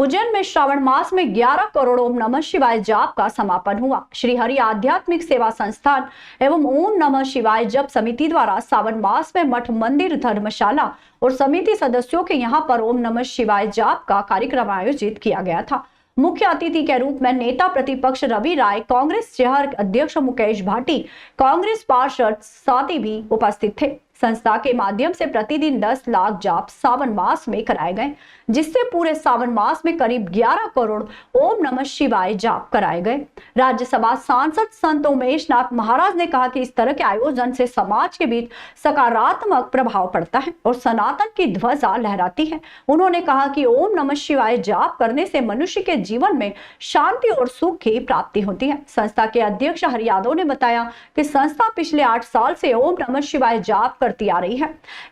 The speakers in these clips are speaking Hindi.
उज्जैन में श्रावण मास में 11 करोड़ ओम नमः शिवाय जाप का समापन हुआ। श्री हरि आध्यात्मिक सेवा संस्थान एवं ओम नमः शिवाय जप समिति द्वारा सावन मास में मठ मंदिर धर्मशाला और समिति सदस्यों के यहां पर ओम नमः शिवाय जाप का कार्यक्रम आयोजित किया गया था। मुख्य अतिथि के रूप में नेता प्रतिपक्ष रवि राय, कांग्रेस शहर अध्यक्ष मुकेश भाटी, कांग्रेस पार्षद साथी भी उपस्थित थे। संस्था के माध्यम से प्रतिदिन 10 लाख जाप सावन मास में कराए गए, जिससे पूरे सावन मास में करीब 11 करोड़ ओम नमः शिवाय जाप कराए गए। राज्यसभा सांसद संत उमेश नाथ महाराज ने कहा कि इस तरह के आयोजन से समाज के बीच सकारात्मक प्रभाव पड़ता है और सनातन की ध्वजा लहराती है। उन्होंने कहा कि ओम नमः शिवाय जाप करने से मनुष्य के जीवन में शांति और सुख की प्राप्ति होती है। संस्था के अध्यक्ष हरि यादव ने बताया कि संस्था पिछले 8 साल से ओम नमः शिवाय जाप करती आ रही है।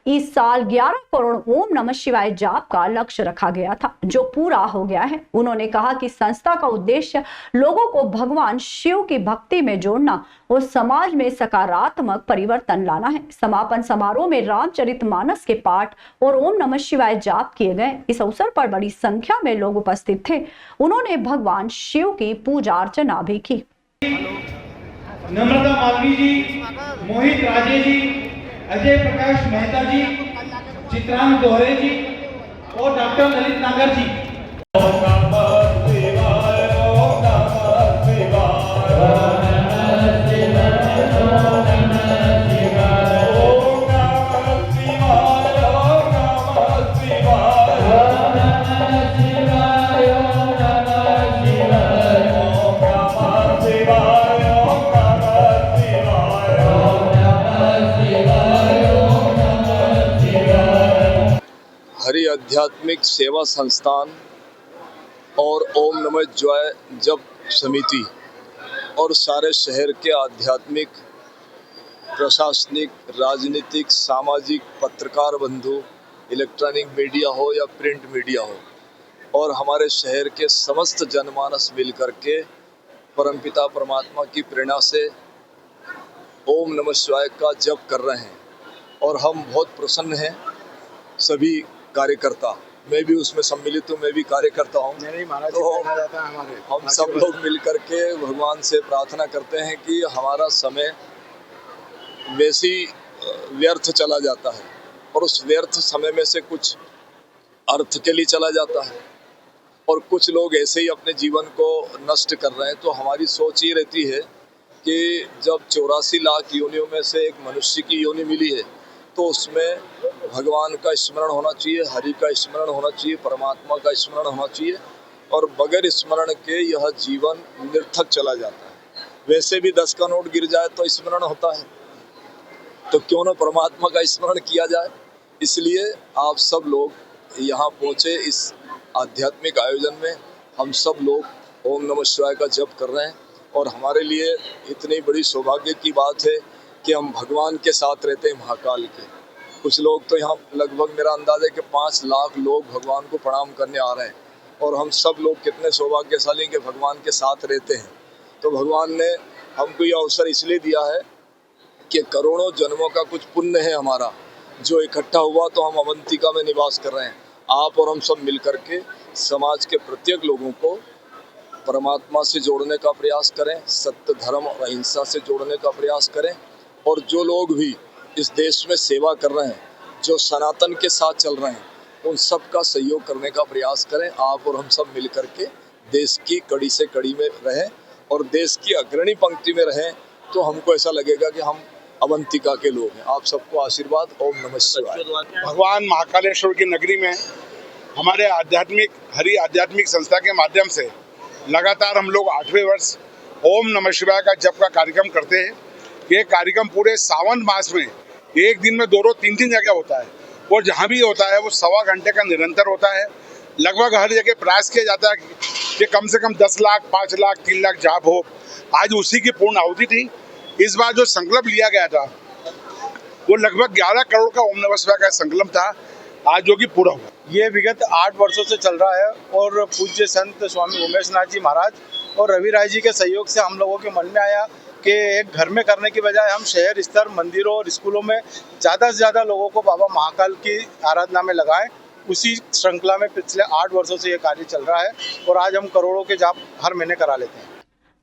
इस साल 11 करोड़ ओम नमः शिवाय जाप का लक्ष्य रखा गया था, जो पूरा हो गया है। उन्होंने कहा कि संस्था का उद्देश्य लोगों को भगवान शिव की भक्ति में जोड़ना और समाज में सकारात्मक परिवर्तन लाना है। समापन समारोह में रामचरितमानस के पाठ और ओम नमः शिवाय जाप किए गए। इस अवसर पर बड़ी संख्या में लोग उपस्थित थे। उन्होंने भगवान शिव की पूजा अर्चना भी की। नम्रता मालवी जी, मोहित राजे जी, अजय प्रकाश मेहता जी, चित्रांग दोहरे जी और डॉक्टर ललित नागर जी। हरि आध्यात्मिक सेवा संस्थान और ओम नमः शिवाय जप समिति और सारे शहर के आध्यात्मिक, प्रशासनिक, राजनीतिक, सामाजिक, पत्रकार बंधु, इलेक्ट्रॉनिक मीडिया हो या प्रिंट मीडिया हो, और हमारे शहर के समस्त जनमानस मिलकर के परमपिता परमात्मा की प्रेरणा से ओम नमः शिवाय का जप कर रहे हैं और हम बहुत प्रसन्न हैं। सभी कार्यकर्ता, मैं भी उसमें सम्मिलित हूँ, मैं भी कार्यकर्ता हूँ, तो हम सब लोग मिलकर के भगवान से प्रार्थना करते हैं कि हमारा समय वैसी व्यर्थ चला जाता है और उस व्यर्थ समय में से कुछ अर्थ के लिए चला जाता है और कुछ लोग ऐसे ही अपने जीवन को नष्ट कर रहे हैं। तो हमारी सोच ये रहती है कि जब 84 लाख योनियों में से एक मनुष्य की योनि मिली है तो उसमें भगवान का स्मरण होना चाहिए, हरि का स्मरण होना चाहिए, परमात्मा का स्मरण होना चाहिए, और बगैर स्मरण के यह जीवन निरर्थक चला जाता है। वैसे भी 10 का नोट गिर जाए तो स्मरण होता है, तो क्यों न परमात्मा का स्मरण किया जाए। इसलिए आप सब लोग यहाँ पहुँचे इस आध्यात्मिक आयोजन में। हम सब लोग ओम नमः शिवाय का जप कर रहे हैं और हमारे लिए इतनी बड़ी सौभाग्य की बात है कि हम भगवान के साथ रहते हैं, महाकाल के। कुछ लोग तो यहाँ लगभग मेरा अंदाजा है कि 5 लाख लोग भगवान को प्रणाम करने आ रहे हैं और हम सब लोग कितने सौभाग्यशाली के भगवान के साथ रहते हैं। तो भगवान ने हमको यह अवसर इसलिए दिया है कि करोड़ों जन्मों का कुछ पुण्य है हमारा जो इकट्ठा हुआ, तो हम अवंतिका में निवास कर रहे हैं। आप और हम सब मिल करके समाज के प्रत्येक लोगों को परमात्मा से जोड़ने का प्रयास करें, सत्य, धर्म और अहिंसा से जोड़ने का प्रयास करें, और जो लोग भी इस देश में सेवा कर रहे हैं, जो सनातन के साथ चल रहे हैं, उन सब का सहयोग करने का प्रयास करें। आप और हम सब मिलकर के देश की कड़ी से कड़ी में रहें और देश की अग्रणी पंक्ति में रहें, तो हमको ऐसा लगेगा कि हम अवंतिका के लोग हैं। आप सबको आशीर्वाद। ओम नमः शिवाय। भगवान महाकालेश्वर की नगरी में हमारे हरि आध्यात्मिक संस्था के माध्यम से लगातार हम लोग 8वें वर्ष ओम नमः शिवाय का जप का कार्यक्रम करते हैं। ये कार्यक्रम पूरे सावन मास में एक दिन में 2-2, 3-3 जगह होता है और जहाँ भी होता है वो 1.25 घंटे का निरंतर होता है। लगभग हर जगह प्रयास किया जाता है कि कम से कम 10 लाख, 5 लाख, 3 लाख जाप हो। आज उसी की पूर्ण आहुति थी। इस बार जो संकल्प लिया गया था वो लगभग 11 करोड़ का ओम नमः शिवाय का संकल्प था, आज जो कि पूरा हुआ। ये विगत 8 वर्षों से चल रहा है और पूज्य संत स्वामी उमेश नाथ जी महाराज और रवि राय जी के सहयोग से हम लोगों के मन में आया कि एक घर में करने की बजाय हम शहर स्तर, मंदिरों और स्कूलों में ज़्यादा से ज़्यादा लोगों को बाबा महाकाल की आराधना में लगाएं उसी श्रृंखला में पिछले 8 वर्षों से ये कार्य चल रहा है और आज हम करोड़ों के जाप हर महीने करा लेते हैं।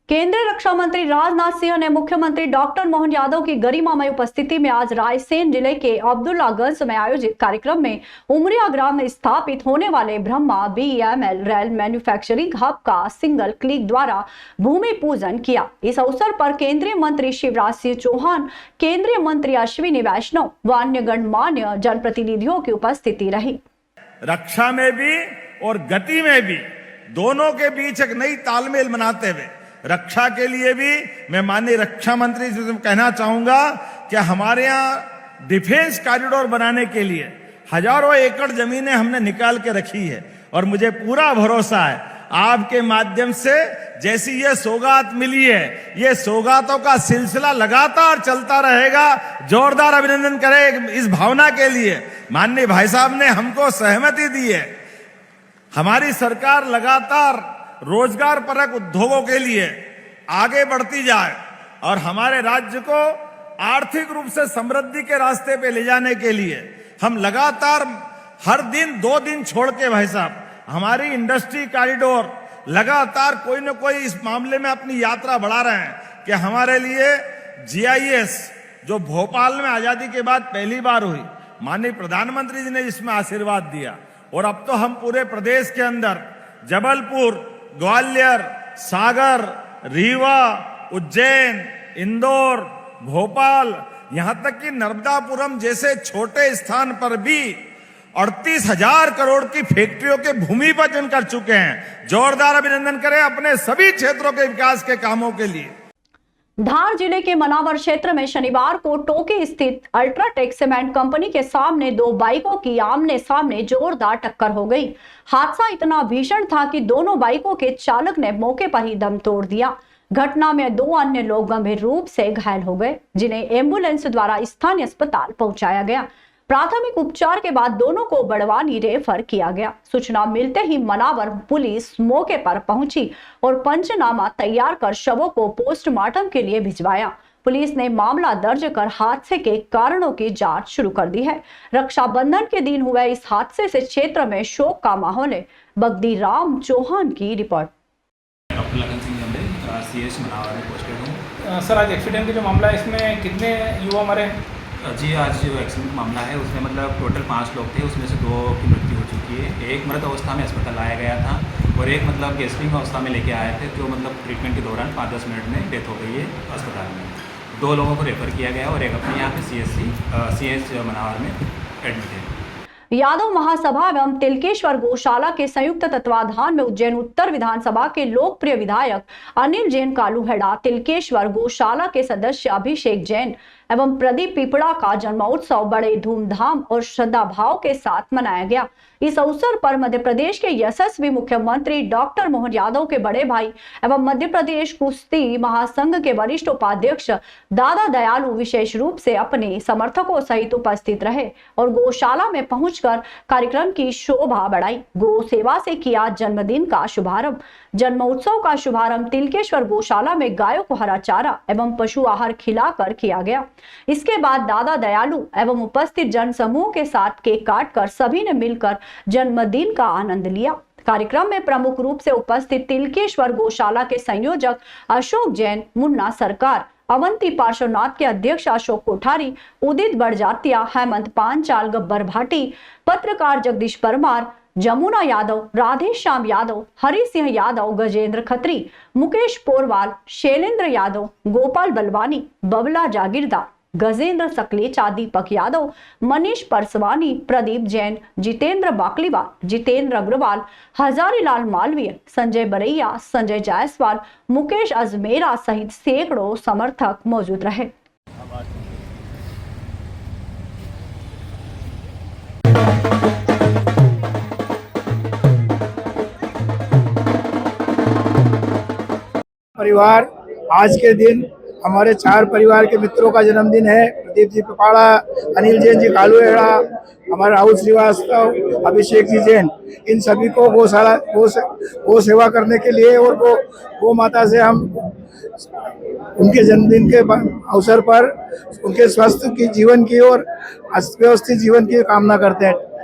केंद्रीय रक्षा मंत्री राजनाथ सिंह ने मुख्यमंत्री डॉक्टर मोहन यादव की गरिमामय उपस्थिति में आज रायसेन जिले के अब्दुल्लागंज में आयोजित कार्यक्रम में उमरिया ग्राम में स्थापित होने वाले Brahma BEML rail manufacturing hub का सिंगल क्लिक द्वारा भूमि पूजन किया। इस अवसर पर केंद्रीय मंत्री शिवराज सिंह चौहान, केंद्रीय मंत्री अश्विनी वैष्णव व अन्य गणमान्य जनप्रतिनिधियों की उपस्थिति रही। रक्षा में भी और गति में भी दोनों के बीच एक नई तालमेल बनाते हुए रक्षा के लिए भी मैं माननीय रक्षा मंत्री से कहना चाहूंगा कि हमारे यहाँ डिफेंस कॉरिडोर बनाने के लिए हजारों एकड़ जमीनें हमने निकाल के रखी है और मुझे पूरा भरोसा है आपके माध्यम से जैसी ये सौगात मिली है, ये सौगातों का सिलसिला लगातार चलता रहेगा। जोरदार अभिनंदन करें इस भावना के लिए। माननीय भाई साहब ने हमको सहमति दी है। हमारी सरकार लगातार रोजगार परक उद्योगों के लिए आगे बढ़ती जाए और हमारे राज्य को आर्थिक रूप से समृद्धि के रास्ते पे ले जाने के लिए हम लगातार हर दिन 2 दिन छोड़ के भाई साहब हमारी इंडस्ट्री कॉरिडोर लगातार कोई न कोई इस मामले में अपनी यात्रा बढ़ा रहे हैं कि हमारे लिए GIS जो भोपाल में आजादी के बाद पहली बार हुई, माननीय प्रधानमंत्री जी ने इसमें आशीर्वाद दिया और अब तो हम पूरे प्रदेश के अंदर जबलपुर, ग्वालियर, सागर, रीवा, उज्जैन, इंदौर, भोपाल, यहां तक कि नर्मदापुरम जैसे छोटे स्थान पर भी 38,000 करोड़ की फैक्ट्रियों के भूमि पूजन कर चुके हैं। जोरदार अभिनंदन करें अपने सभी क्षेत्रों के विकास के कामों के लिए। धार जिले के मनावर क्षेत्र में शनिवार को टोके स्थित अल्ट्राटेक सीमेंट कंपनी के सामने 2 बाइकों की आमने सामने जोरदार टक्कर हो गई। हादसा इतना भीषण था कि दोनों बाइकों के चालक ने मौके पर ही दम तोड़ दिया। घटना में 2 अन्य लोग गंभीर रूप से घायल हो गए, जिन्हें एम्बुलेंस द्वारा स्थानीय अस्पताल पहुंचाया गया। प्राथमिक उपचार के बाद दोनों को बड़वानी रेफर किया गया। सूचना मिलते ही मनावर पुलिस मौके पर पहुंची और पंचनामा तैयार कर शवों को पोस्टमार्टम के लिए भिजवाया। पुलिस ने मामला दर्ज कर हादसे के कारणों की जांच शुरू कर दी है। रक्षाबंधन के दिन हुए इस हादसे से क्षेत्र में शोक का माहौल है। बगदी राम चौहान की रिपोर्ट। डॉक्टर लगन सिंह जमरे, CS मनावर में पोस्टेड हूँ। सर, आज एक्सीडेंट का जो मामला है इसमें कितने युवा मरे? जी, आज जो एक्सीडेंट मामला है उसमें मतलब टोटल 5 लोग थे, उसमें से 2 की मृत्यु हो चुकी है। एक मृत अवस्था में अस्पताल लाया गया था और एक मतलब गैस्ट्रिक अवस्था में लेके आए थे, जो मतलब ट्रीटमेंट के दौरान 5-10 मिनट में डेथ हो गई है अस्पताल में। 2 लोगों को रेफर किया गया और एक अपने यहाँ पे CS मनावर में एडमिट है। यादव महासभा एवं तिलकेश्वर गौशाला के संयुक्त तत्वाधान में उज्जैन उत्तर विधानसभा के लोकप्रिय विधायक अनिल जैन कालूहेड़ा, तिलकेश्वर गौशाला के सदस्य अभिषेक जैन एवं प्रदीप पिपड़ा का जन्मोत्सव बड़े धूमधाम और श्रद्धा भाव के साथ मनाया गया। इस अवसर पर मध्य प्रदेश के यशस्वी मुख्यमंत्री डॉक्टर मोहन यादव के बड़े भाई एवं मध्य प्रदेश कुश्ती महासंघ के वरिष्ठ उपाध्यक्ष दादा दयालु विशेष रूप से अपने समर्थकों सहित उपस्थित रहे और गौशाला में पहुंचकर कार्यक्रम की शोभा बढ़ाई। गौ सेवा से किया जन्मदिन का शुभारंभ। जन्मोत्सव का शुभारंभ तिलकेश्वर गौशाला में गायों को हरा चारा एवं पशु आहार खिलाकर किया गया। इसके बाद दादा दयालु एवं उपस्थित जन समूह के साथ केक काटकर सभी ने मिलकर जन्मदिन का आनंद लिया। कार्यक्रम में प्रमुख रूप से उपस्थित तिलकेश्वर गौशाला के संयोजक अशोक जैन, मुन्ना सरकार, अवंती पार्श्वनाथ के अध्यक्ष अशोक कोठारी, उदित बड़जात्या, हेमंत पांचाल, गब्बर भाटी, पत्रकार जगदीश परमार, जमुना यादव, राधे श्याम यादव, हरि सिंह यादव, गजेंद्र खत्री, मुकेश पोरवाल, शैलेंद्र यादव, गोपाल बलवानी, बबला जागीरदार, गजेंद्र सकलेचा, दीपक यादव, मनीष परसवानी, प्रदीप जैन, जितेंद्र बाकलीवाल, जितेंद्र अग्रवाल, हजारीलाल मालवीय, संजय बरैया, संजय जायसवाल, मुकेश अजमेरा सहित सैकड़ों समर्थक मौजूद रहे। परिवार, आज के दिन हमारे 4 परिवार के मित्रों का जन्मदिन है। प्रदीप जी पिपाड़ा, अनिल जैन जी कालूहेड़ा, हमारा राहुल श्रीवास्तव, अभिषेक जी जैन, इन सभी को गौशाला गौ सेवा करने के लिए और गौ माता से हम उनके जन्मदिन के अवसर पर उनके स्वस्थ की जीवन की और व्यवस्थित जीवन की कामना करते हैं।